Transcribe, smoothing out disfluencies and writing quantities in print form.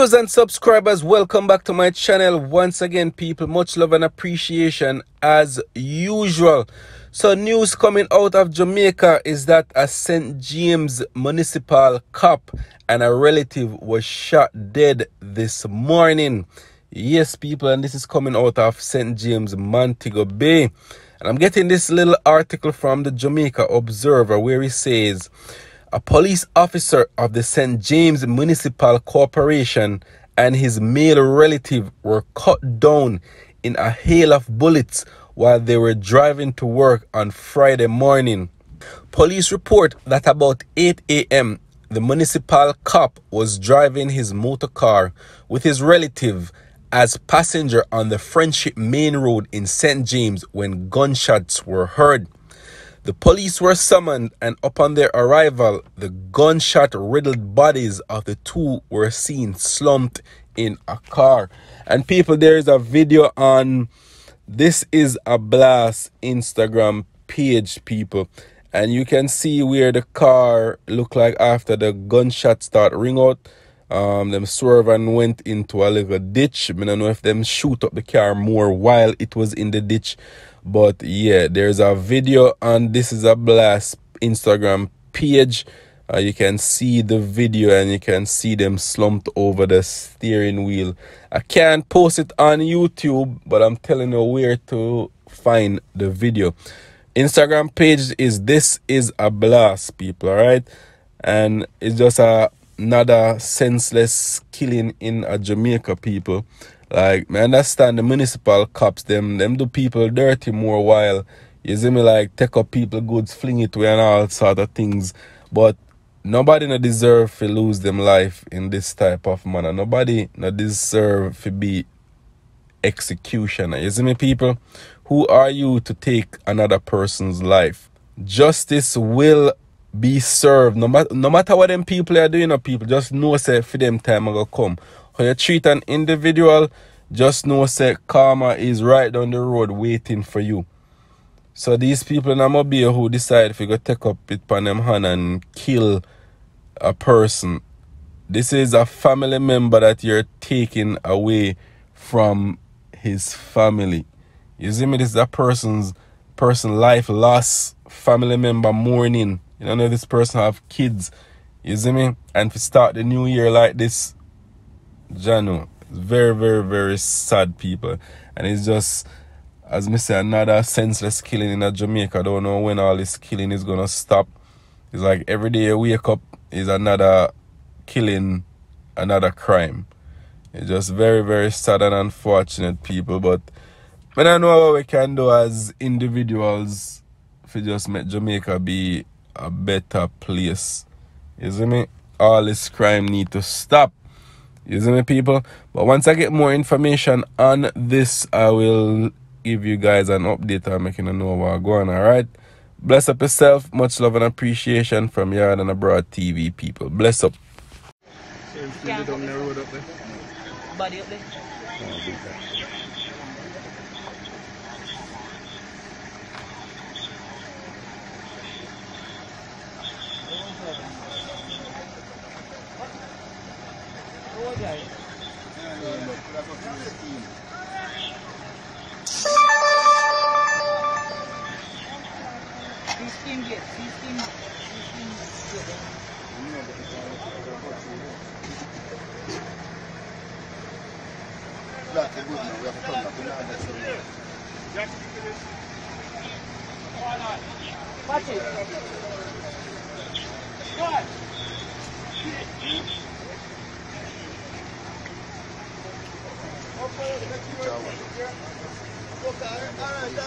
Viewers and subscribers, welcome back to my channel once again, people. Much love and appreciation as usual. So news coming out of Jamaica is that a St. James Municipal cop and a relative was shot dead this morning. Yes, people, and this is coming out of St. James, Montego Bay. And I'm getting this little article from the Jamaica Observer where he says, a police officer of the St. James Municipal Corporation and his male relative were cut down in a hail of bullets while they were driving to work on Friday morning. Police report that about 8 a.m., the municipal cop was driving his motor car with his relative as passenger on the Friendship Main Road in St. James when gunshots were heard. The police were summoned, and upon their arrival, the gunshot-riddled bodies of the two were seen slumped in a car. And people, there is a video on This Is a Blast Instagram page, people. And you can see where the car looked like after the gunshot start ring out. Them swerve and went into a little ditch. I don't know if them shoot up the car more while it was in the ditch. But yeah, there's a video on This Is a Blast Instagram page. You can see the video and you can see them slumped over the steering wheel. I can't post it on YouTube, but I'm telling you where to find the video. Instagram page is This Is a Blast, people, alright? And it's just another senseless killing in Jamaica, people. Like, I understand the municipal cops, them do people dirty more while, you see me, like, take up people goods, fling it away and all sort of things. But nobody no deserve to lose them life in this type of manner. Nobody no deserve to be executioner. You see me, people? Who are you to take another person's life? Justice will be served. No matter what them people are doing, people just know say for them time gonna come. How you treat an individual, just know say karma is right down the road waiting for you. So these people in Mobile who decide if you go take up it on them hand and kill a person, this is a family member that you're taking away from his family. You see me? This is a person life lost, family member mourning. You don't know if this person have kids. You see me? And to start the new year like this, Jano, it's very, very, very sad, people. And it's just, as me say, another senseless killing in Jamaica. I don't know when all this killing is gonna stop. It's like every day you wake up is another killing, another crime. It's just very, very sad and unfortunate, people. But I don't know what we can do as individuals to just make Jamaica be a better place. You see me? All this crime need to stop. You see me, people? But once I get more information on this, I will give you guys an update and make you know what's going on, alright? Bless up yourself. Much love and appreciation from YaadAndAbroadTV, people. Bless up. Body up there. Watch it. Good. Okay, all right,